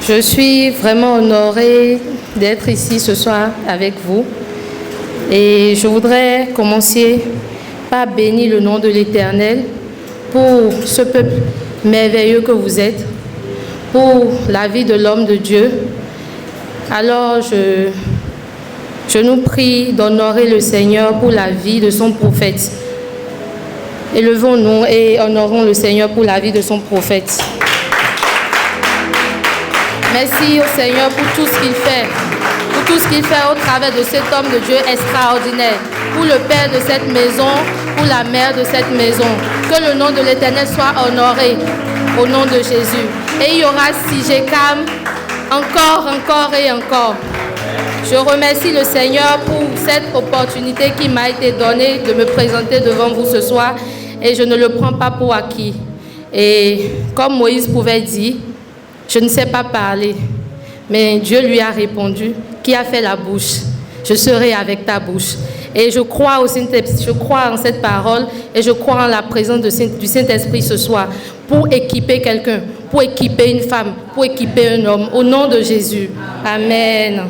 Je suis vraiment honorée d'être ici ce soir avec vous. Et je voudrais commencer par bénir le nom de l'Éternel pour ce peuple merveilleux que vous êtes, pour la vie de l'homme de Dieu. Alors, je nous prie d'honorer le Seigneur pour la vie de son prophète. Élevons-nous et honorons le Seigneur pour la vie de son prophète. Merci au Seigneur pour tout ce qu'il fait, au travers de cet homme de Dieu extraordinaire, pour le père de cette maison, pour la mère de cette maison. Que le nom de l'Éternel soit honoré au nom de Jésus. Et il y aura Sigecam encore et encore. Je remercie le Seigneur pour cette opportunité qui m'a été donnée de me présenter devant vous ce soir et je ne le prends pas pour acquis. Et comme Moïse pouvait dire, je ne sais pas parler, mais Dieu lui a répondu, qui a fait la bouche, je serai avec ta bouche. Et je crois en cette parole et je crois en la présence du Saint-Esprit ce soir pour équiper quelqu'un, pour équiper une femme, pour équiper un homme. Au nom de Jésus. Amen.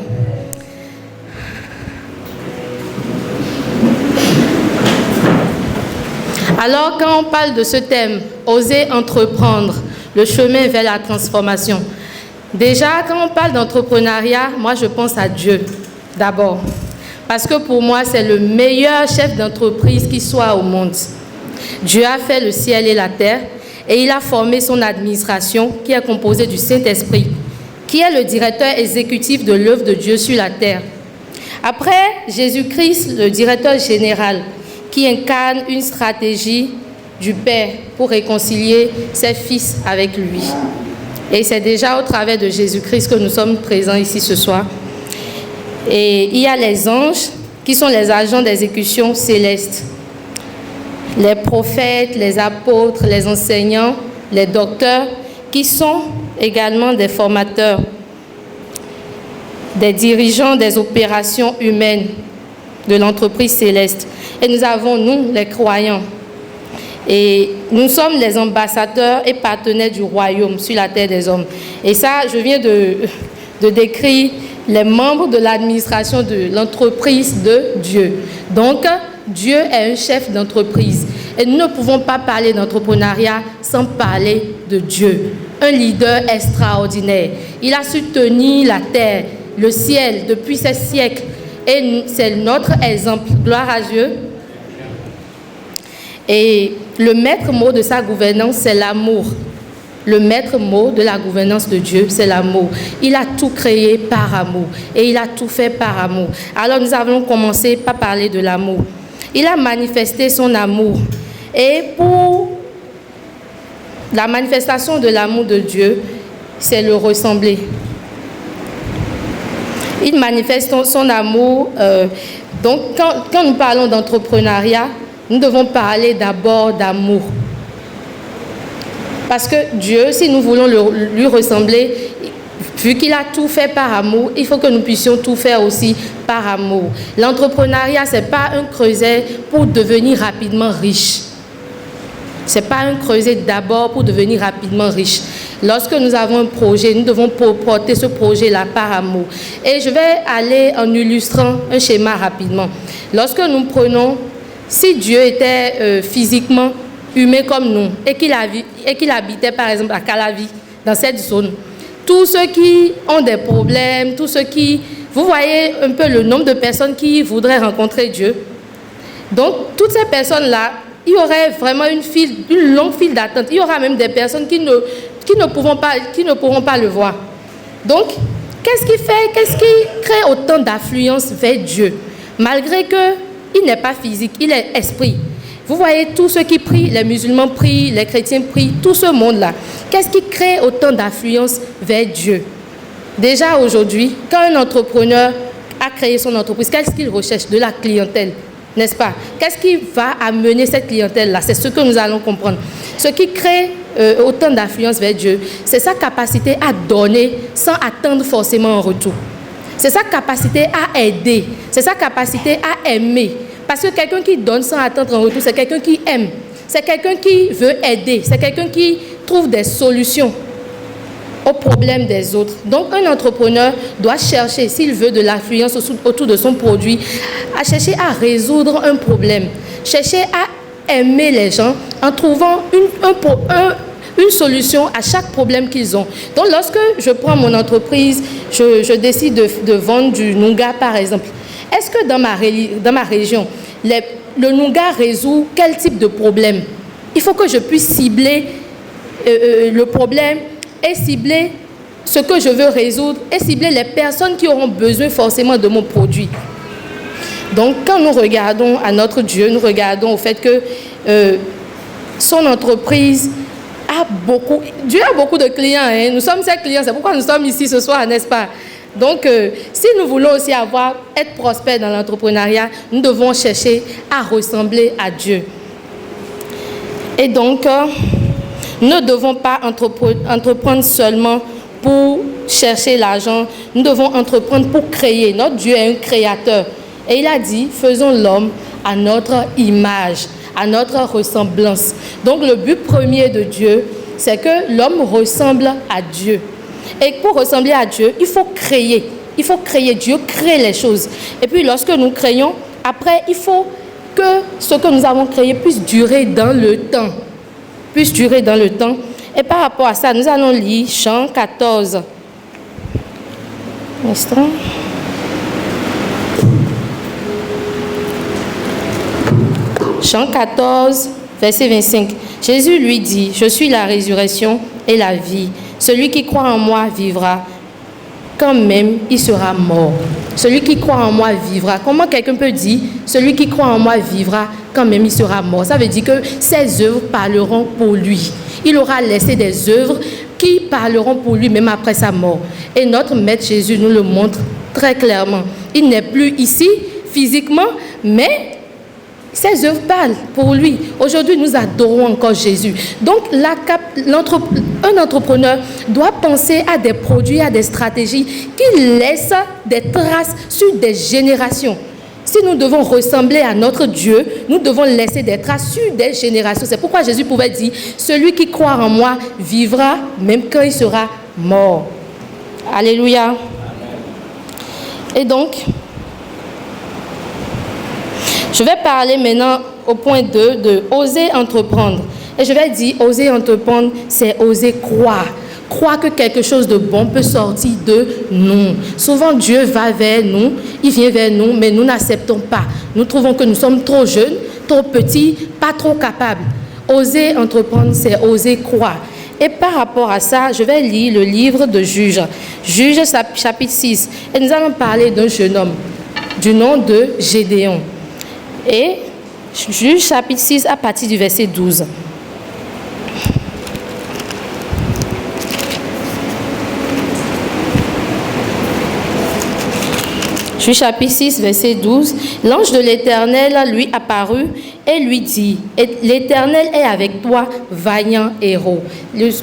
Alors, quand on parle de ce thème, oser entreprendre, le chemin vers la transformation. Déjà, quand on parle d'entrepreneuriat, moi je pense à Dieu d'abord. Parce que pour moi, c'est le meilleur chef d'entreprise qui soit au monde. Dieu a fait le ciel et la terre et il a formé son administration qui est composée du Saint-Esprit, qui est le directeur exécutif de l'œuvre de Dieu sur la terre. Après, Jésus-Christ, le directeur général, qui incarne une stratégie du Père pour réconcilier ses fils avec lui. Et c'est déjà au travers de Jésus-Christ que nous sommes présents ici ce soir. Et il y a les anges qui sont les agents d'exécution célestes. Les prophètes, les apôtres, les enseignants, les docteurs qui sont également des formateurs, des dirigeants des opérations humaines de l'entreprise céleste. Et nous avons, nous, les croyants. Et nous sommes les ambassadeurs et partenaires du royaume sur la terre des hommes. Et ça, je viens de décrire les membres de l'administration de l'entreprise de Dieu. Donc, Dieu est un chef d'entreprise. Et nous ne pouvons pas parler d'entrepreneuriat sans parler de Dieu. Un leader extraordinaire. Il a su tenir la terre, le ciel, depuis ces siècles. Et c'est notre exemple. Gloire à Dieu. Et le maître mot de sa gouvernance, c'est l'amour. Le maître mot de la gouvernance de Dieu, c'est l'amour. Il a tout créé par amour et il a tout fait par amour. Alors nous allons commencer par parler de l'amour. Il a manifesté son amour. Et pour la manifestation de l'amour de Dieu, c'est le ressembler. Il manifeste son amour. Donc quand nous parlons d'entrepreneuriat, nous devons parler d'abord d'amour. Parce que Dieu, si nous voulons lui ressembler, vu qu'il a tout fait par amour, il faut que nous puissions tout faire aussi par amour. L'entrepreneuriat, ce n'est pas un creuset pour devenir rapidement riche. Ce n'est pas un creuset d'abord pour devenir rapidement riche. Lorsque nous avons un projet, nous devons porter ce projet-là par amour. Et je vais aller en illustrant un schéma rapidement. Lorsque nous prenons... Si Dieu était physiquement humain comme nous et qu'il habitait par exemple à Calavi, dans cette zone, tous ceux qui ont des problèmes, tous ceux qui... Vous voyez un peu le nombre de personnes qui voudraient rencontrer Dieu. Donc, toutes ces personnes-là, il y aurait vraiment une longue file d'attente. Il y aura même des personnes qui ne pourront pas le voir. Donc, qu'est-ce qui crée autant d'affluence vers Dieu, malgré qu'il n'est pas physique, il est esprit. Vous voyez tous ceux qui prient, les musulmans prient, les chrétiens prient, tout ce monde-là. Qu'est-ce qui crée autant d'affluence vers Dieu? Déjà aujourd'hui, quand un entrepreneur a créé son entreprise, qu'est-ce qu'il recherche? De la clientèle, n'est-ce pas? Qu'est-ce qui va amener cette clientèle-là? C'est ce que nous allons comprendre. Ce qui crée autant d'affluence vers Dieu, c'est sa capacité à donner sans attendre forcément un retour. C'est sa capacité à aider, c'est sa capacité à aimer. Parce que quelqu'un qui donne sans attendre un retour, c'est quelqu'un qui aime. C'est quelqu'un qui veut aider, c'est quelqu'un qui trouve des solutions. aux problèmes des autres. Donc, un entrepreneur doit chercher, s'il veut de l'influence autour de son produit, à chercher à résoudre un problème, chercher à aimer les gens en trouvant une solution à chaque problème qu'ils ont. Donc, lorsque je prends mon entreprise, je décide de vendre du nougat, par exemple. Est-ce que dans ma région, le nougat résout quel type de problème? Il faut que je puisse cibler le problème et cibler ce que je veux résoudre et cibler les personnes qui auront besoin forcément de mon produit. Donc, quand nous regardons à notre Dieu, nous regardons au fait que son entreprise a beaucoup... Dieu a beaucoup de clients, hein. Nous sommes ses clients, c'est pourquoi nous sommes ici ce soir, n'est-ce pas? Donc, si nous voulons aussi être prospères dans l'entrepreneuriat, nous devons chercher à ressembler à Dieu. Et donc, nous ne devons pas entreprendre seulement pour chercher l'argent. Nous devons entreprendre pour créer. Notre Dieu est un créateur. Et il a dit, faisons l'homme à notre image, à notre ressemblance. Donc, le but premier de Dieu, c'est que l'homme ressemble à Dieu. Et pour ressembler à Dieu, il faut créer. Il faut créer. Dieu crée les choses. Et puis, lorsque nous créons, après, il faut que ce que nous avons créé puisse durer dans le temps. Puisse durer dans le temps. Et par rapport à ça, nous allons lire Jean 14. Un instant. Jean 14, verset 25. Jésus lui dit, « Je suis la résurrection et la vie. Celui qui croit en moi vivra, quand même il sera mort. » Celui qui croit en moi vivra. Comment quelqu'un peut dire, celui qui croit en moi vivra, quand même il sera mort? Ça veut dire que ses œuvres parleront pour lui. Il aura laissé des œuvres qui parleront pour lui même après sa mort. Et notre Maître Jésus nous le montre très clairement. Il n'est plus ici physiquement, mais ses œuvres parlent pour lui. Aujourd'hui, nous adorons encore Jésus. Donc, un entrepreneur doit penser à des produits, à des stratégies qui laissent des traces sur des générations. Si nous devons ressembler à notre Dieu, nous devons laisser des traces sur des générations. C'est pourquoi Jésus pouvait dire, « Celui qui croit en moi vivra même quand il sera mort. » Alléluia. Et donc, je vais parler maintenant au point 2 de oser entreprendre. Et je vais dire, oser entreprendre, c'est oser croire. Croire que quelque chose de bon peut sortir de nous. Souvent, Dieu va vers nous, il vient vers nous, mais nous n'acceptons pas. Nous trouvons que nous sommes trop jeunes, trop petits, pas trop capables. Oser entreprendre, c'est oser croire. Et par rapport à ça, je vais lire le livre de Juges. Juges, chapitre 6. Et nous allons parler d'un jeune homme du nom de Gédéon. Et Juges chapitre 6 à partir du verset 12. Juges chapitre 6 verset 12. L'ange de l'Éternel lui apparut et lui dit, « L'Éternel est avec toi, vaillant héros. »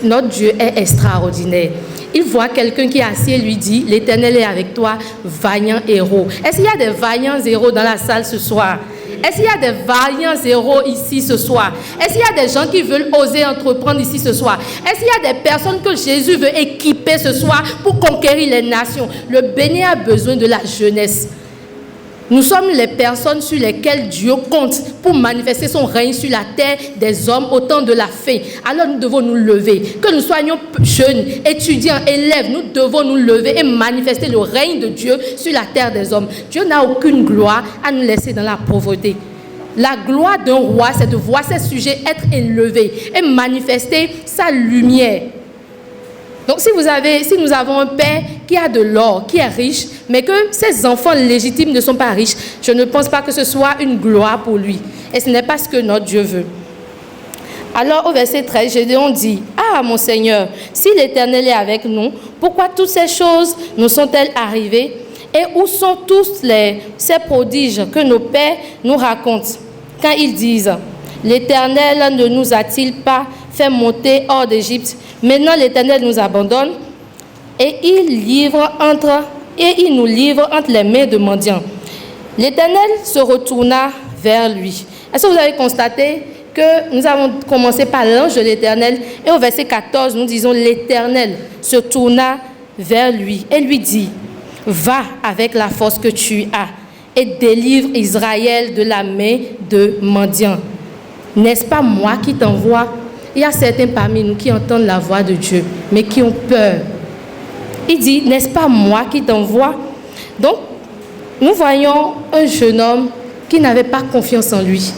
Notre Dieu est extraordinaire. Il voit quelqu'un qui est assis et lui dit, « L'Éternel est avec toi, vaillant héros. » Est-ce qu'il y a des vaillants héros dans la salle ce soir? Est-ce qu'il y a des vaillants héros ici ce soir? Est-ce qu'il y a des gens qui veulent oser entreprendre ici ce soir? Est-ce qu'il y a des personnes que Jésus veut équiper ce soir pour conquérir les nations? Le béni a besoin de la jeunesse. Nous sommes les personnes sur lesquelles Dieu compte pour manifester son règne sur la terre des hommes au temps de la fin. Alors nous devons nous lever. Que nous soyons jeunes, étudiants, élèves, nous devons nous lever et manifester le règne de Dieu sur la terre des hommes. Dieu n'a aucune gloire à nous laisser dans la pauvreté. La gloire d'un roi, c'est de voir ses sujets être élevés et manifester sa lumière. Donc si nous avons un père qui a de l'or, qui est riche, mais que ses enfants légitimes ne sont pas riches, je ne pense pas que ce soit une gloire pour lui. Et ce n'est pas ce que notre Dieu veut. Alors au verset 13, Gédéon dit, « Ah mon Seigneur, si l'Éternel est avec nous, pourquoi toutes ces choses nous sont-elles arrivées? Et où sont tous ces prodiges que nos pères nous racontent quand ils disent, l'Éternel ne nous a-t-il pas fait monter hors d'Égypte? Maintenant l'Éternel nous abandonne et il nous livre entre les mains de mendiants. » L'Éternel se retourna vers lui. Est-ce que vous avez constaté que nous avons commencé par l'ange de l'Éternel. Et au verset 14, nous disons, l'Éternel se tourna vers lui et lui dit, va avec la force que tu as et délivre Israël de la main de Madian. N'est-ce pas moi qui t'envoie? Il y a certains parmi nous qui entendent la voix de Dieu, mais qui ont peur. Il dit, n'est-ce pas moi qui t'envoie? Donc, nous voyons un jeune homme qui n'avait pas confiance en lui,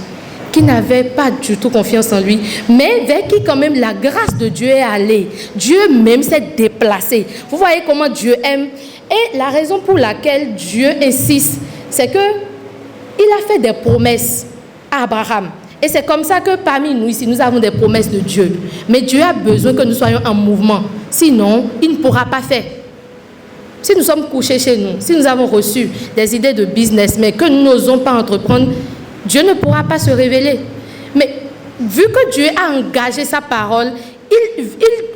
qui n'avait pas du tout confiance en lui, mais vers qui quand même la grâce de Dieu est allée. Dieu même s'est déplacé. Vous voyez comment Dieu aime. Et la raison pour laquelle Dieu insiste, c'est qu'il a fait des promesses à Abraham. Et c'est comme ça que parmi nous ici, nous avons des promesses de Dieu. Mais Dieu a besoin que nous soyons en mouvement. Sinon, il ne pourra pas faire. Si nous sommes couchés chez nous, si nous avons reçu des idées de business, mais que nous n'osons pas entreprendre, Dieu ne pourra pas se révéler. Mais vu que Dieu a engagé sa parole, il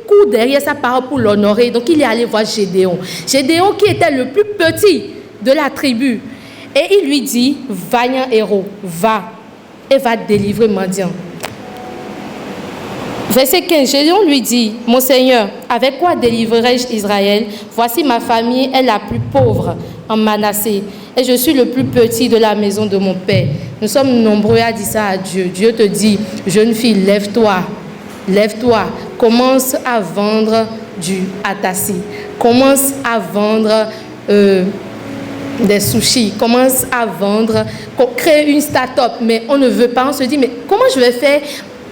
court derrière sa parole pour l'honorer. Donc il est allé voir Gédéon. Gédéon qui était le plus petit de la tribu. Et il lui dit, vaillant héros, va et va délivrer Madian. Verset 15, Gédéon lui dit, mon Seigneur, avec quoi délivrerai-je Israël? Voici ma famille est la plus pauvre en Manassé et je suis le plus petit de la maison de mon père. Nous sommes nombreux à dire ça à Dieu. Dieu te dit, jeune fille, lève-toi, lève-toi, commence à vendre du atassi, commence à vendre des sushis, commence à vendre, créer une start-up, mais on ne veut pas, on se dit, mais comment je vais faire?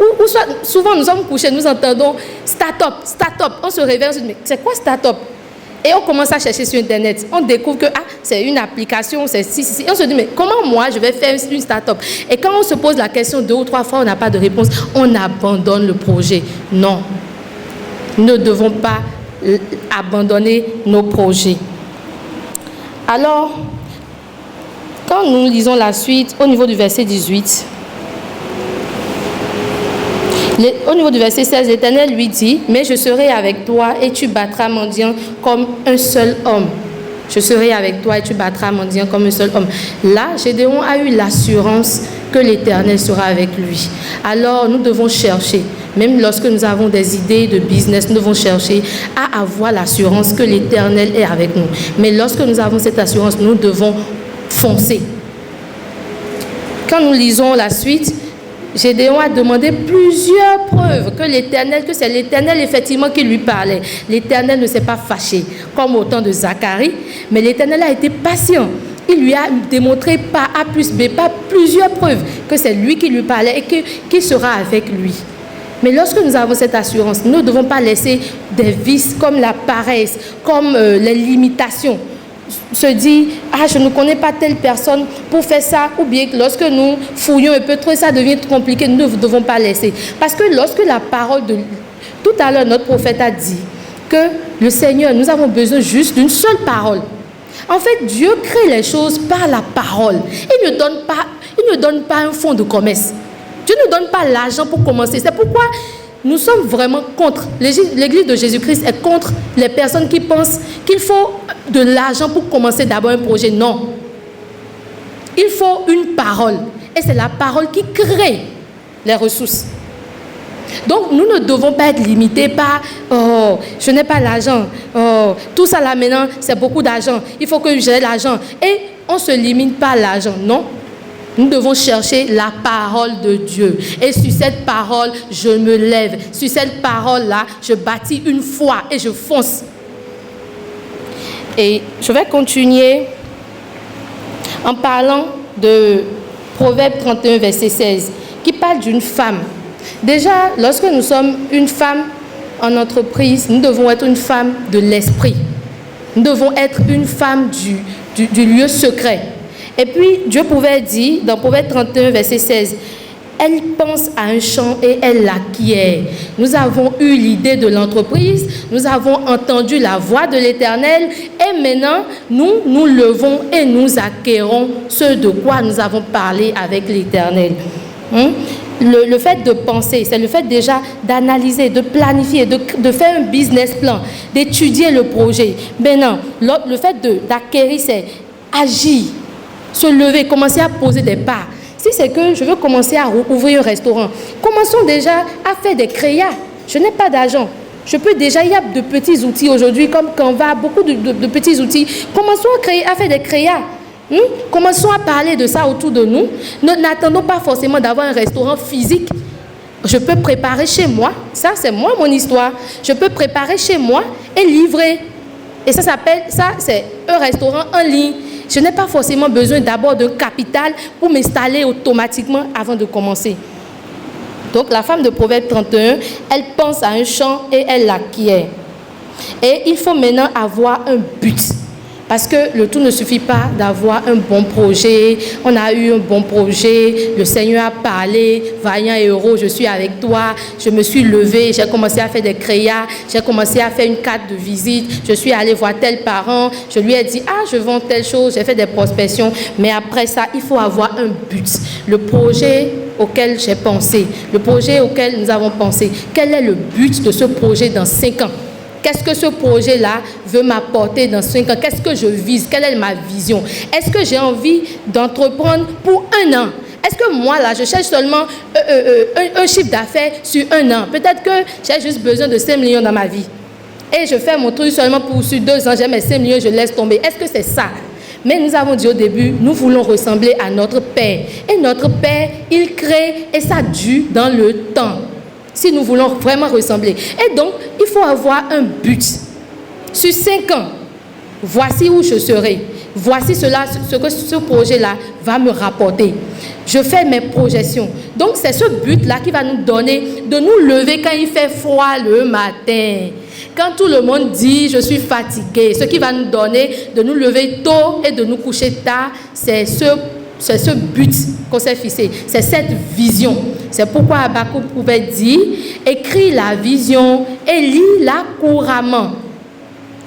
Ou soit, souvent nous sommes couchés, nous entendons start-up, start-up, on se réveille, on se dit, mais c'est quoi start-up? Et on commence à chercher sur Internet, on découvre que c'est une application, c'est si, on se dit, mais comment moi je vais faire une start-up? Et quand on se pose la question 2 ou 3 fois, on n'a pas de réponse, on abandonne le projet. Non, nous ne devons pas abandonner nos projets. Alors, quand nous lisons la suite, au niveau du verset 18, au niveau du verset 16, l'Éternel lui dit, mais je serai avec toi et tu battras Madian comme un seul homme. Je serai avec toi et tu battras Madian comme un seul homme. Là, Gédéon a eu l'assurance que l'Éternel sera avec lui. Alors, nous devons chercher, même lorsque nous avons des idées de business, nous devons chercher à avoir l'assurance que l'Éternel est avec nous. Mais lorsque nous avons cette assurance, nous devons foncer. Quand nous lisons la suite, Gédéon a demandé plusieurs preuves que c'est l'Éternel effectivement qui lui parlait. L'Éternel ne s'est pas fâché, comme au temps de Zacharie, mais l'Éternel a été patient. Il lui a démontré par A plus B, par plusieurs preuves, que c'est lui qui lui parlait et qu'il sera avec lui. Mais lorsque nous avons cette assurance, nous ne devons pas laisser des vices comme la paresse, comme les limitations. Se dit, je ne connais pas telle personne pour faire ça, ou bien que lorsque nous fouillons un peu trop, ça devient compliqué, nous ne devons pas laisser. Parce que lorsque la parole de... Tout à l'heure, notre prophète a dit que le Seigneur, nous avons besoin juste d'une seule parole. En fait, Dieu crée les choses par la parole. Il ne donne pas un fonds de commerce. Dieu ne donne pas l'argent pour commencer. C'est pourquoi nous sommes vraiment contre. L'Église de Jésus-Christ est contre les personnes qui pensent qu'il faut de l'argent pour commencer d'abord un projet. Non. Il faut une parole. Et c'est la parole qui crée les ressources. Donc, nous ne devons pas être limités par « Oh, je n'ai pas l'argent. Oh, tout ça là maintenant, c'est beaucoup d'argent. Il faut que j'ai l'argent. » Et on ne se limite pas à l'argent. Non. Nous devons chercher la parole de Dieu. Et sur cette parole, je me lève. Sur cette parole-là, je bâtis une foi et je fonce. Et je vais continuer en parlant de Proverbe 31, verset 16, qui parle d'une femme. Déjà, lorsque nous sommes une femme en entreprise, nous devons être une femme de l'esprit. Nous devons être une femme du lieu secret. Et puis, Dieu pouvait dire, dans Proverbe 31, verset 16, elle pense à un champ et elle l'acquiert. Nous avons eu l'idée de l'entreprise, nous avons entendu la voix de l'Éternel et maintenant, nous levons et nous acquérons ce de quoi nous avons parlé avec l'Éternel. Le fait de penser, c'est le fait déjà d'analyser, de planifier, de faire un business plan, d'étudier le projet. Maintenant, le fait d'acquérir, c'est agir. Se lever, commencer à poser des pas. Si c'est que je veux commencer à ouvrir un restaurant, comment Commençons déjà à faire des créas. Je n'ai pas d'argent. Il y a de petits outils aujourd'hui comme Canva, beaucoup de petits outils. Commençons à faire des créas. Commençons à parler de ça autour de nous. N'attendons pas forcément d'avoir un restaurant physique. Je peux préparer chez moi. Ça, c'est moi, mon histoire. Je peux préparer chez moi et livrer. Et ça, c'est un restaurant en ligne. Je n'ai pas forcément besoin d'abord d'un capital pour m'installer automatiquement avant de commencer. Donc, la femme de Proverbe 31, elle pense à un champ et elle l'acquiert. Et il faut maintenant avoir un but. Parce que le tout ne suffit pas d'avoir un bon projet. On a eu un bon projet. Le Seigneur a parlé. Vaillant et heureux, je suis avec toi. Je me suis levée. J'ai commencé à faire des créas. J'ai commencé à faire une carte de visite. Je suis allée voir tel parent. Je lui ai dit, je vends telle chose. J'ai fait des prospections. Mais après ça, il faut avoir un but. Le projet auquel j'ai pensé. Le projet auquel nous avons pensé. Quel est le but de ce projet dans 5 ans? Qu'est-ce que ce projet-là veut m'apporter dans 5 ans? Qu'est-ce que je vise? Quelle est ma vision? Est-ce que j'ai envie d'entreprendre pour 1 an? Est-ce que moi, là, je cherche seulement un chiffre d'affaires sur 1 an? Peut-être que j'ai juste besoin de 5 millions dans ma vie. Et je fais mon truc seulement sur 2 ans. J'ai mes 5 millions, je laisse tomber. Est-ce que c'est ça? Mais nous avons dit au début, nous voulons ressembler à notre Père. Et notre Père, il crée et ça dure dans le temps. Si nous voulons vraiment ressembler. Et donc, il faut avoir un but. Sur 5 ans, voici où je serai. Voici ce que ce projet-là va me rapporter. Je fais mes projections. Donc, c'est ce but-là qui va nous donner de nous lever quand il fait froid le matin. Quand tout le monde dit « je suis fatigué », ce qui va nous donner de nous lever tôt et de nous coucher tard, c'est ce but qu'on s'est fixé, c'est cette vision. C'est pourquoi Habakkuk pouvait dire, écris la vision et lis-la couramment.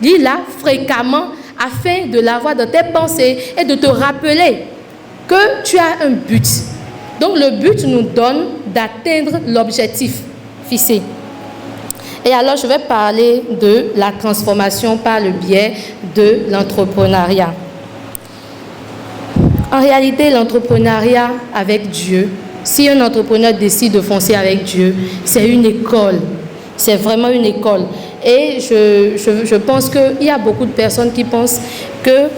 Lis-la fréquemment afin de l'avoir dans tes pensées et de te rappeler que tu as un but. Donc le but nous donne d'atteindre l'objectif fixé. Et alors je vais parler de la transformation par le biais de l'entrepreneuriat. En réalité, l'entrepreneuriat avec Dieu, si un entrepreneur décide de foncer avec Dieu, c'est une école. C'est vraiment une école. Et je pense qu'il y a beaucoup de personnes qui pensent que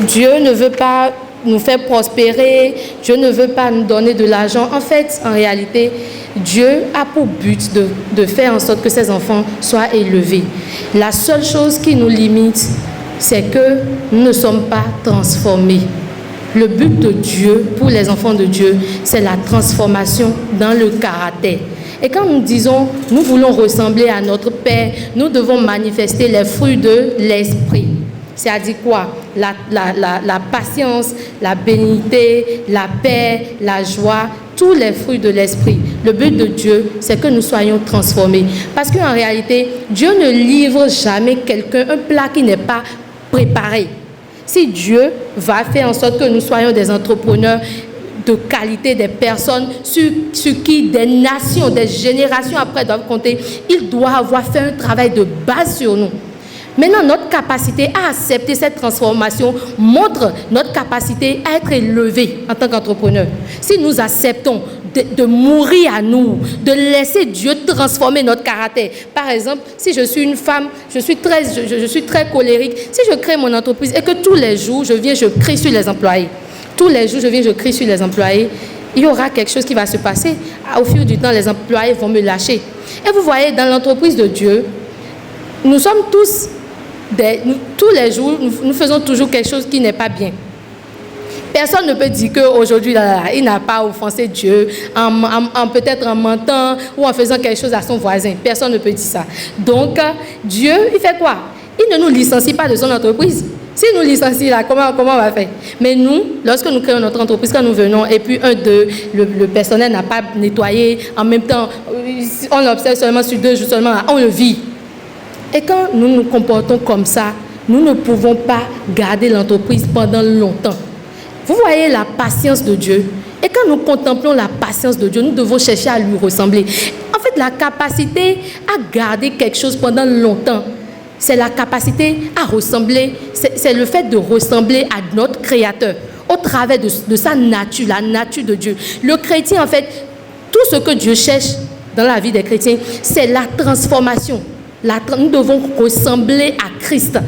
Dieu ne veut pas nous faire prospérer, Dieu ne veut pas nous donner de l'argent. En fait, en réalité, Dieu a pour but de faire en sorte que ses enfants soient élevés. La seule chose qui nous limite, c'est que nous ne sommes pas transformés. Le but de Dieu, pour les enfants de Dieu, c'est la transformation dans le caractère. Et quand nous disons, nous voulons ressembler à notre Père, nous devons manifester les fruits de l'Esprit. C'est-à-dire quoi? La patience, la bénignité, la paix, la joie, tous les fruits de l'Esprit. Le but de Dieu, c'est que nous soyons transformés. Parce qu'en réalité, Dieu ne livre jamais quelqu'un un plat qui n'est pas préparé. Si Dieu va faire en sorte que nous soyons des entrepreneurs de qualité, des personnes sur qui des nations, des générations après doivent compter, il doit avoir fait un travail de base sur nous. Maintenant, notre capacité à accepter cette transformation montre notre capacité à être élevé en tant qu'entrepreneur. Si nous acceptons de mourir à nous, de laisser Dieu transformer notre caractère. Par exemple, si je suis une femme, je suis très colérique. Si je crée mon entreprise et que tous les jours, je crie sur les employés. Tous les jours, je crie sur les employés. Il y aura quelque chose qui va se passer. Au fil du temps, les employés vont me lâcher. Et vous voyez, dans l'entreprise de Dieu, nous sommes tous, tous les jours, nous faisons toujours quelque chose qui n'est pas bien. Personne ne peut dire qu'aujourd'hui, il n'a pas offensé Dieu, peut-être en mentant ou en faisant quelque chose à son voisin. Personne ne peut dire ça. Donc, Dieu, il fait quoi? Il ne nous licencie pas de son entreprise. S'il nous licencie là, comment on va faire? Mais nous, lorsque nous créons notre entreprise, quand nous venons, et puis le personnel n'a pas nettoyé, en même temps, on observe seulement sur 2 jours seulement, on le vit. Et quand nous nous comportons comme ça, nous ne pouvons pas garder l'entreprise pendant longtemps. Vous voyez la patience de Dieu. Et quand nous contemplons la patience de Dieu, nous devons chercher à lui ressembler. En fait, la capacité à garder quelque chose pendant longtemps, c'est la capacité à ressembler, c'est le fait de ressembler à notre Créateur au travers de sa nature, la nature de Dieu. Le chrétien, en fait, tout ce que Dieu cherche dans la vie des chrétiens, c'est la transformation. Nous devons ressembler à Christ.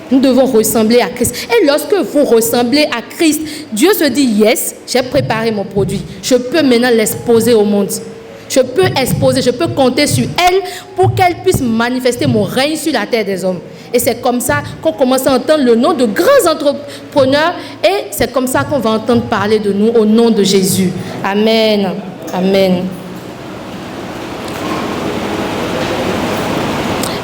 Nous devons ressembler à Christ. Et lorsque vous ressemblez à Christ, Dieu se dit, yes, j'ai préparé mon produit. Je peux maintenant l'exposer au monde. Je peux compter sur elle pour qu'elle puisse manifester mon règne sur la terre des hommes. Et c'est comme ça qu'on commence à entendre le nom de grands entrepreneurs et c'est comme ça qu'on va entendre parler de nous au nom de Jésus. Amen. Amen.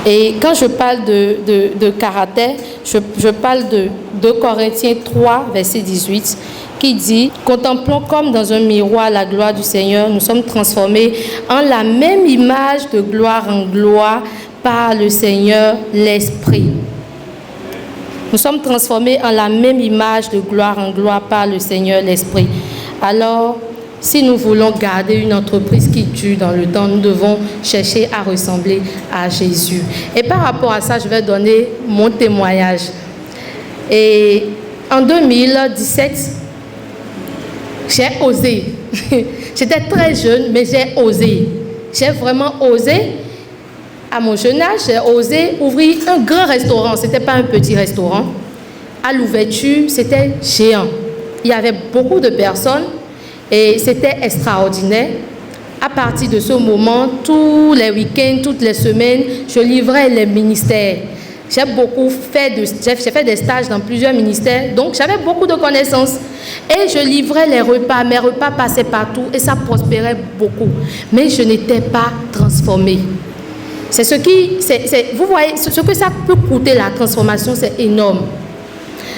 Et quand je parle de caractère, je parle de 2 Corinthiens 3, verset 18, qui dit « Contemplons comme dans un miroir la gloire du Seigneur, nous sommes transformés en la même image de gloire en gloire par le Seigneur l'Esprit. » Nous sommes transformés en la même image de gloire en gloire par le Seigneur l'Esprit. Alors, si nous voulons garder une entreprise qui dure dans le temps, nous devons chercher à ressembler à Jésus. Et par rapport à ça, je vais donner mon témoignage. Et en 2017, j'ai osé. J'étais très jeune, mais j'ai osé. J'ai vraiment osé. À mon jeune âge, j'ai osé ouvrir un grand restaurant. Ce n'était pas un petit restaurant. À l'ouverture, c'était géant. Il y avait beaucoup de personnes. Et c'était extraordinaire. À partir de ce moment, tous les week-ends, toutes les semaines, je livrais les ministères. J'ai fait des stages dans plusieurs ministères, donc j'avais beaucoup de connaissances. Et je livrais les repas, mes repas passaient partout et ça prospérait beaucoup. Mais je n'étais pas transformée. Vous voyez, ce que ça peut coûter la transformation, c'est énorme.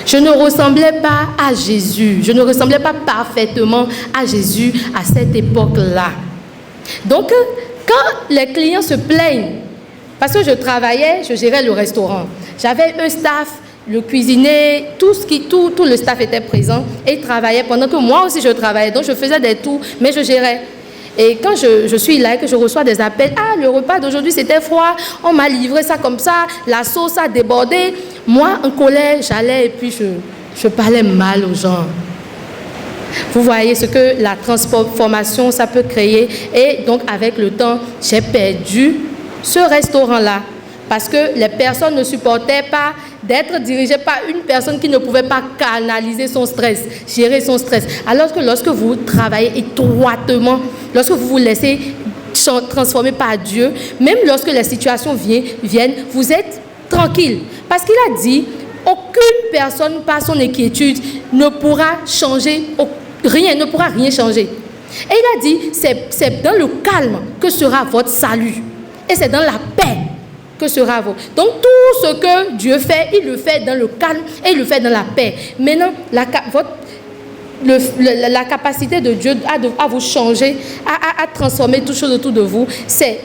Je ne ressemblais pas à Jésus. Je ne ressemblais pas parfaitement à Jésus à cette époque-là. Donc, quand les clients se plaignent, parce que je travaillais, je gérais le restaurant. J'avais un staff, le cuisinier, tout le staff était présent et ils travaillaient pendant que moi aussi je travaillais. Donc, je faisais des tours, mais je gérais. Et quand je suis là et que je reçois des appels, « Ah, le repas d'aujourd'hui, c'était froid, on m'a livré ça comme ça, la sauce a débordé. » Moi, en colère, j'allais et puis je parlais mal aux gens. Vous voyez ce que la transformation, ça peut créer. Et donc, avec le temps, j'ai perdu ce restaurant-là. Parce que les personnes ne supportaient pas d'être dirigées par une personne qui ne pouvait pas canaliser son stress, gérer son stress. Alors que lorsque vous travaillez étroitement, lorsque vous vous laissez transformer par Dieu, même lorsque les situations viennent, vous êtes tranquille. Parce qu'il a dit, aucune personne par son inquiétude ne pourra changer rien, ne pourra rien changer. Et il a dit, c'est dans le calme que sera votre salut. Et c'est dans la paix que sera votre. Donc tout ce que Dieu fait, il le fait dans le calme et il le fait dans la paix. Maintenant, la capacité de Dieu à vous changer, à transformer toutes choses autour de vous, c'est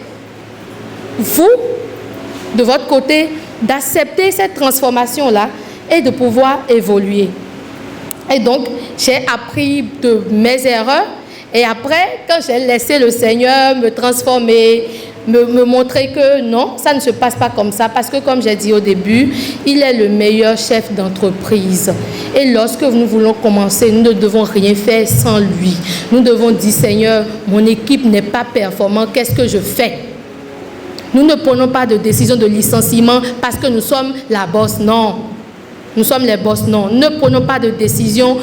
vous, de votre côté, d'accepter cette transformation-là et de pouvoir évoluer. Et donc, j'ai appris de mes erreurs et après, quand j'ai laissé le Seigneur me transformer, me montrer que non, ça ne se passe pas comme ça parce que comme j'ai dit au début, il est le meilleur chef d'entreprise. Et lorsque nous voulons commencer, nous ne devons rien faire sans lui. Nous devons dire, Seigneur, mon équipe n'est pas performante, qu'est-ce que je fais? Nous ne prenons pas de décision de licenciement parce que nous sommes la boss, non. Nous sommes les boss, non. Ne prenons pas de décision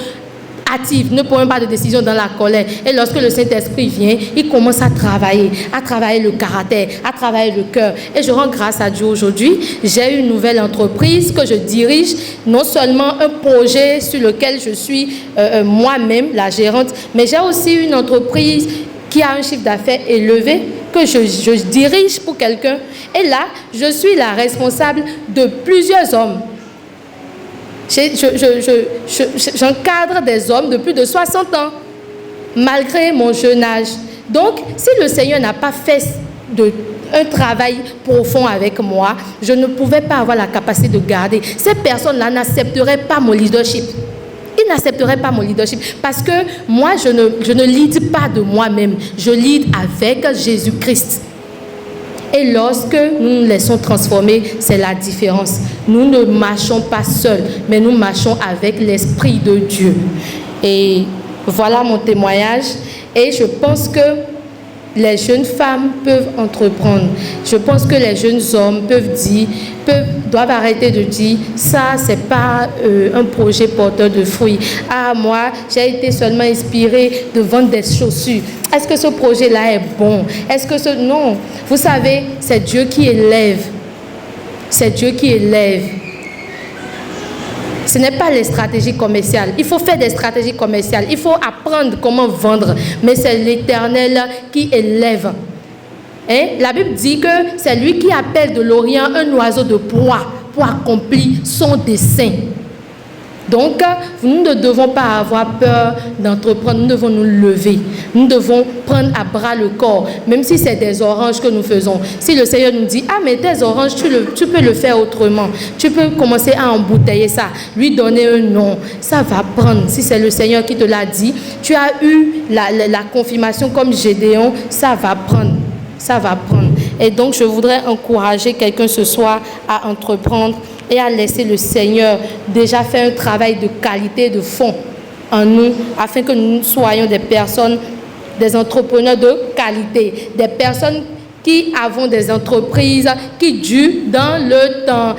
hâtive, ne prenons pas de décision dans la colère. Et lorsque le Saint-Esprit vient, il commence à travailler le caractère, à travailler le cœur. Et je rends grâce à Dieu aujourd'hui. J'ai une nouvelle entreprise que je dirige, non seulement un projet sur lequel je suis moi-même la gérante, mais j'ai aussi une entreprise qui a un chiffre d'affaires élevé, que je dirige pour quelqu'un. Et là, je suis la responsable de plusieurs hommes. J'encadre des hommes de plus de 60 ans, malgré mon jeune âge. Donc, si le Seigneur n'a pas fait un travail profond avec moi, je ne pouvais pas avoir la capacité de garder. Ces personnes-là n'accepteraient pas mon leadership. Ils n'accepteraient pas mon leadership parce que moi, je ne lead pas de moi-même. Je lead avec Jésus-Christ. Et lorsque nous nous laissons transformer, c'est la différence. Nous ne marchons pas seuls, mais nous marchons avec l'Esprit de Dieu. Et voilà mon témoignage. Et je pense que les jeunes femmes peuvent entreprendre. Je pense que les jeunes hommes doivent arrêter de dire ça, c'est pas un projet porteur de fruits. Ah, moi, j'ai été seulement inspirée de vendre des chaussures. Est-ce que ce projet-là est bon? Non. Vous savez, c'est Dieu qui élève. C'est Dieu qui élève. Ce n'est pas les stratégies commerciales. Il faut faire des stratégies commerciales. Il faut apprendre comment vendre. Mais c'est l'Éternel qui élève. La Bible dit que c'est lui qui appelle de l'Orient un oiseau de proie pour accomplir son dessein. Donc, nous ne devons pas avoir peur d'entreprendre. Nous devons nous lever. Nous devons prendre à bras le corps. Même si c'est des oranges que nous faisons. Si le Seigneur nous dit, ah mais tes oranges, tu peux le faire autrement. Tu peux commencer à embouteiller ça. Lui donner un nom. Ça va prendre. Si c'est le Seigneur qui te l'a dit, tu as eu la confirmation comme Gédéon, ça va prendre. Ça va prendre. Et donc, je voudrais encourager quelqu'un ce soir à entreprendre et à laisser le Seigneur déjà faire un travail de qualité, de fond en nous, afin que nous soyons des personnes, des entrepreneurs de qualité, des personnes qui avons des entreprises qui durent dans le temps.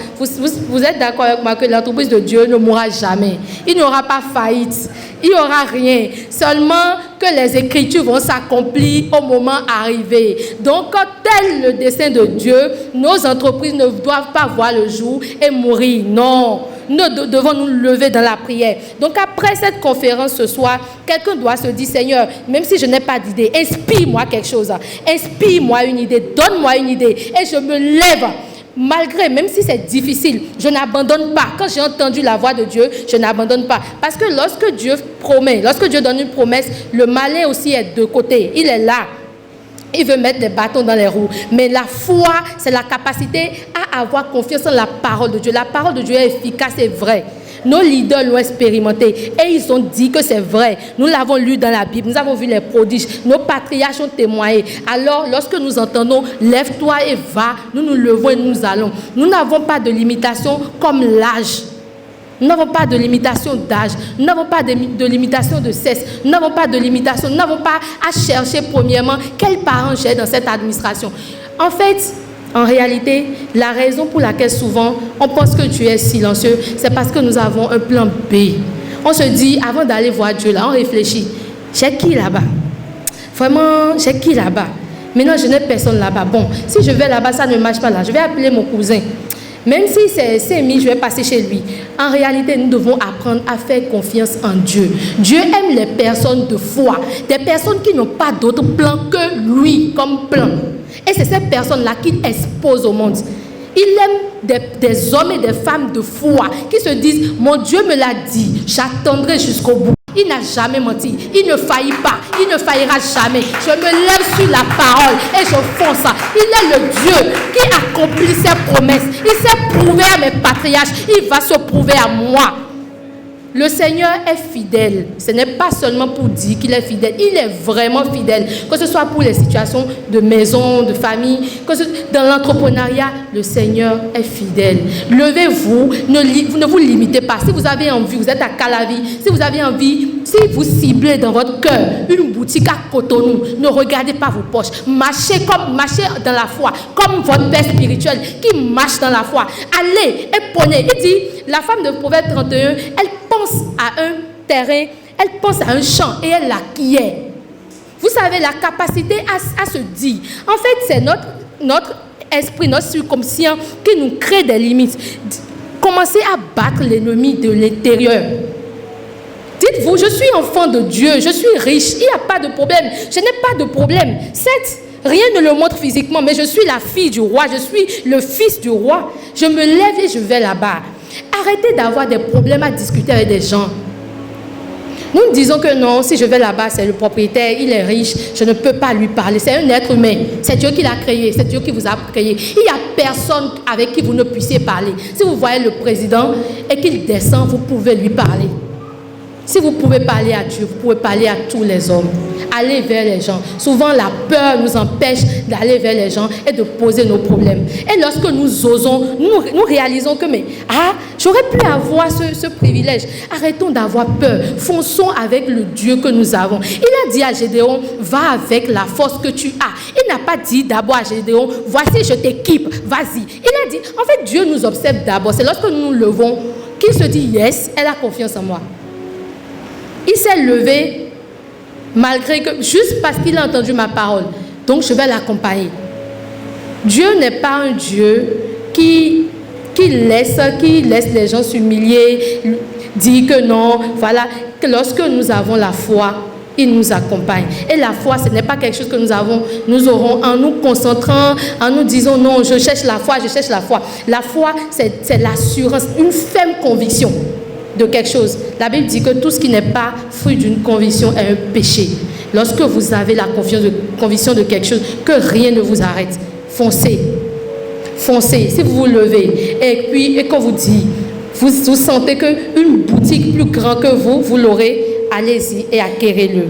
Vous êtes d'accord avec moi que l'entreprise de Dieu ne mourra jamais. Il n'y aura pas faillite. Il n'y aura rien. Seulement que les Écritures vont s'accomplir au moment arrivé. Donc, tel le dessein de Dieu, nos entreprises ne doivent pas voir le jour et mourir. Non. Nous devons nous lever dans la prière. Donc après cette conférence ce soir, quelqu'un doit se dire, Seigneur, même si je n'ai pas d'idée, inspire-moi quelque chose. Inspire-moi une idée, donne-moi une idée. Et je me lève. Malgré, même si c'est difficile, je n'abandonne pas. Quand j'ai entendu la voix de Dieu, je n'abandonne pas. Parce que lorsque Dieu promet, lorsque Dieu donne une promesse, le malin aussi est de côté. Il est là. Il veut mettre des bâtons dans les roues. Mais la foi, c'est la capacité à avoir confiance en la parole de Dieu. La parole de Dieu est efficace et vraie. Nos leaders l'ont expérimenté et ils ont dit que c'est vrai. Nous l'avons lu dans la Bible, nous avons vu les prodiges. Nos patriarches ont témoigné. Alors, lorsque nous entendons « Lève-toi et va », nous nous levons et nous allons. Nous n'avons pas de limitation comme l'âge. Nous n'avons pas de limitation d'âge, nous n'avons pas de limitation de sexe, nous n'avons pas de limitation, nous n'avons pas à chercher premièrement quels parents j'ai dans cette administration. En fait, en réalité, la raison pour laquelle souvent on pense que Dieu est silencieux, c'est parce que nous avons un plan B. On se dit, avant d'aller voir Dieu là, on réfléchit, j'ai qui là-bas? Vraiment, j'ai qui là-bas? Maintenant, je n'ai personne là-bas. Bon, si je vais là-bas, ça ne marche pas là. Je vais appeler mon cousin. Même si c'est Sémi, je vais passer chez lui. En réalité, nous devons apprendre à faire confiance en Dieu. Dieu aime les personnes de foi, des personnes qui n'ont pas d'autre plan que lui comme plan. Et c'est ces personnes-là qu'il expose au monde. Il aime des hommes et des femmes de foi qui se disent, mon Dieu me l'a dit, j'attendrai jusqu'au bout. Il n'a jamais menti, il ne faillit pas, il ne faillira jamais. Je me lève sur la parole et je fonce. Il est le Dieu qui accomplit ses promesses. Il s'est prouvé à mes patriarches, il va se prouver à moi. Le Seigneur est fidèle. Ce n'est pas seulement pour dire qu'il est fidèle. Il est vraiment fidèle. Que ce soit pour les situations de maison, de famille, dans l'entrepreneuriat, le Seigneur est fidèle. Levez-vous, ne vous limitez pas. Si vous avez envie, vous êtes à Calavi, si vous avez envie, si vous ciblez dans votre cœur une boutique à Cotonou, ne regardez pas vos poches. Marchez dans la foi, comme votre père spirituel qui marche dans la foi. Allez et prenez. Il dit, la femme de Proverbe 31, elle pense à un terrain, elle pense à un champ et elle l'acquiert. Vous savez, la capacité à se dire. En fait, c'est notre esprit, notre subconscient qui nous crée des limites. Commencez à battre l'ennemi de l'intérieur. Dites-vous, je suis enfant de Dieu, je suis riche, il n'y a pas de problème. Je n'ai pas de problème. Certes, rien ne le montre physiquement, mais je suis la fille du roi, je suis le fils du roi. Je me lève et je vais là-bas. Arrêtez d'avoir des problèmes à discuter avec des gens. Nous disons que non, si je vais là-bas, c'est le propriétaire, il est riche, je ne peux pas lui parler. C'est un être humain, c'est Dieu qui l'a créé, c'est Dieu qui vous a créé. Il n'y a personne avec qui vous ne puissiez parler. Si vous voyez le président et qu'il descend, vous pouvez lui parler. Si vous pouvez parler à Dieu, vous pouvez parler à tous les hommes. Allez vers les gens. Souvent, la peur nous empêche d'aller vers les gens et de poser nos problèmes. Et lorsque nous osons, nous réalisons que, J'aurais pu avoir ce privilège. Arrêtons d'avoir peur. Fonçons avec le Dieu que nous avons. Il a dit à Gédéon, va avec la force que tu as. Il n'a pas dit d'abord à Gédéon, voici je t'équipe, vas-y. Il a dit, en fait Dieu nous observe d'abord. C'est lorsque nous nous levons qu'il se dit, yes, elle a confiance en moi. Il s'est levé malgré que, juste parce qu'il a entendu ma parole. Donc je vais l'accompagner. Dieu n'est pas un Dieu qui laisse les gens s'humilier, dire que non, voilà, que lorsque nous avons la foi, il nous accompagne. Et la foi, ce n'est pas quelque chose que nous aurons en nous concentrant, en nous disant non, je cherche la foi, je cherche la foi. La foi, c'est l'assurance, une ferme conviction de quelque chose. La Bible dit que tout ce qui n'est pas fruit d'une conviction est un péché. Lorsque vous avez la conviction de quelque chose, que rien ne vous arrête, foncez. Foncez. Si vous vous levez et qu'on vous dit, vous sentez qu'une boutique plus grande que vous l'aurez, allez-y et acquérez-le.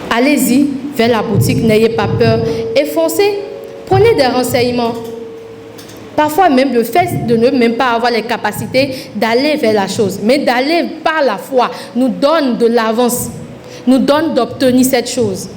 Allez-y vers la boutique, n'ayez pas peur et foncez. Prenez des renseignements. Parfois même le fait de ne même pas avoir les capacités d'aller vers la chose, mais d'aller par la foi, nous donne de l'avance, nous donne d'obtenir cette chose.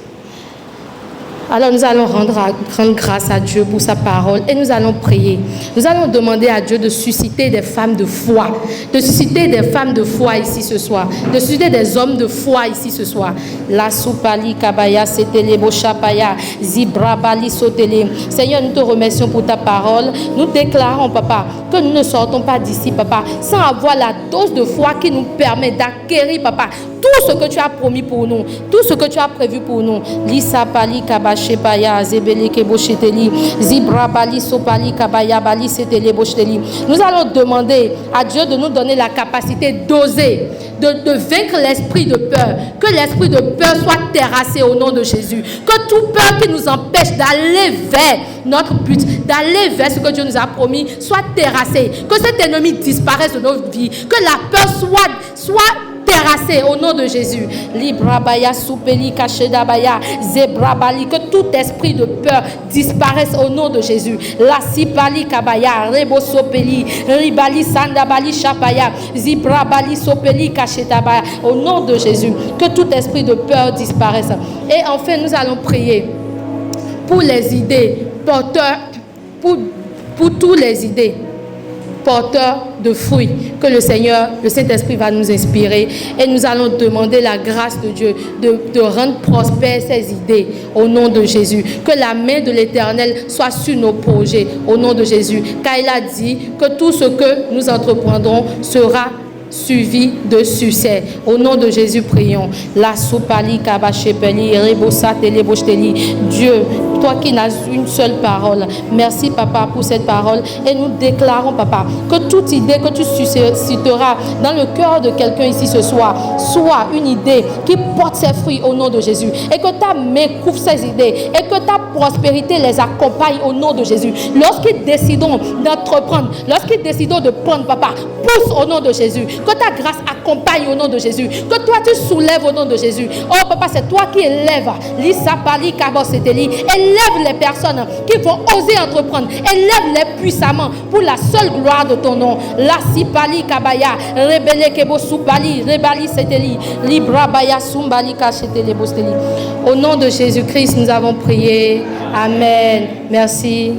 Alors nous allons rendre grâce à Dieu pour sa parole et nous allons prier. Nous allons demander à Dieu de susciter des femmes de foi, de susciter des femmes de foi ici ce soir, de susciter des hommes de foi ici ce soir. La soupali kabaya setele boshapaya zibrabali sotele. Seigneur, nous te remercions pour ta parole. Nous déclarons, papa, que nous ne sortons pas d'ici, papa, sans avoir la dose de foi qui nous permet d'acquérir, papa, tout ce que tu as promis pour nous, tout ce que tu as prévu pour nous. Lisa pali kabashepaya zebele kebosheteli zibrabali sopali kabaya bali setele bosheteli. Nous allons demander à Dieu de nous donner la capacité d'oser, de vaincre l'esprit de peur, que l'esprit de peur soit terrassé au nom de Jésus, que toute peur qui nous empêche d'aller vers notre but, d'aller vers ce que Dieu nous a promis, soit terrassé, que cet ennemi disparaisse de notre vie, que la peur soit terrassé au nom de Jésus. Librabaya soupeli kashedabaya zebrabali, que tout esprit de peur disparaisse au nom de Jésus. La sipali kabaya rebo sopeli ribali sandabali chapaya zibrabali sopeli kashedabaya, au nom de Jésus, que tout esprit de peur disparaisse. Et enfin nous allons prier pour les idées porteurs, pour toutes les idées porteurs de fruits que le Seigneur, le Saint-Esprit va nous inspirer, et nous allons demander la grâce de Dieu de rendre prospères ces idées au nom de Jésus, que la main de l'Éternel soit sur nos projets au nom de Jésus, car il a dit que tout ce que nous entreprendrons sera suivi de succès. Au nom de Jésus, prions. La soupali kabashepeli rebosa teleboshteli. Dieu, toi qui n'as une seule parole, merci papa pour cette parole, et nous déclarons papa que toute idée que tu susciteras dans le cœur de quelqu'un ici ce soir soit une idée qui porte ses fruits au nom de Jésus, et que ta main couvre ces idées, et que ta prospérité les accompagne au nom de Jésus. Lorsqu'ils décidons d'entreprendre, lorsqu'ils décident de prendre, papa, pousse au nom de Jésus. Que ta grâce accompagne au nom de Jésus. Que toi tu soulèves au nom de Jésus. Oh papa, c'est toi qui élèves. Élève les personnes qui vont oser entreprendre. Élève-les puissamment pour la seule gloire de ton nom. La sipali kabaya, rebele kebo supali, rebali seteli, libra baya sumbali kacheteli bosteli. Au nom de Jésus-Christ, nous avons prié. Amen. Merci.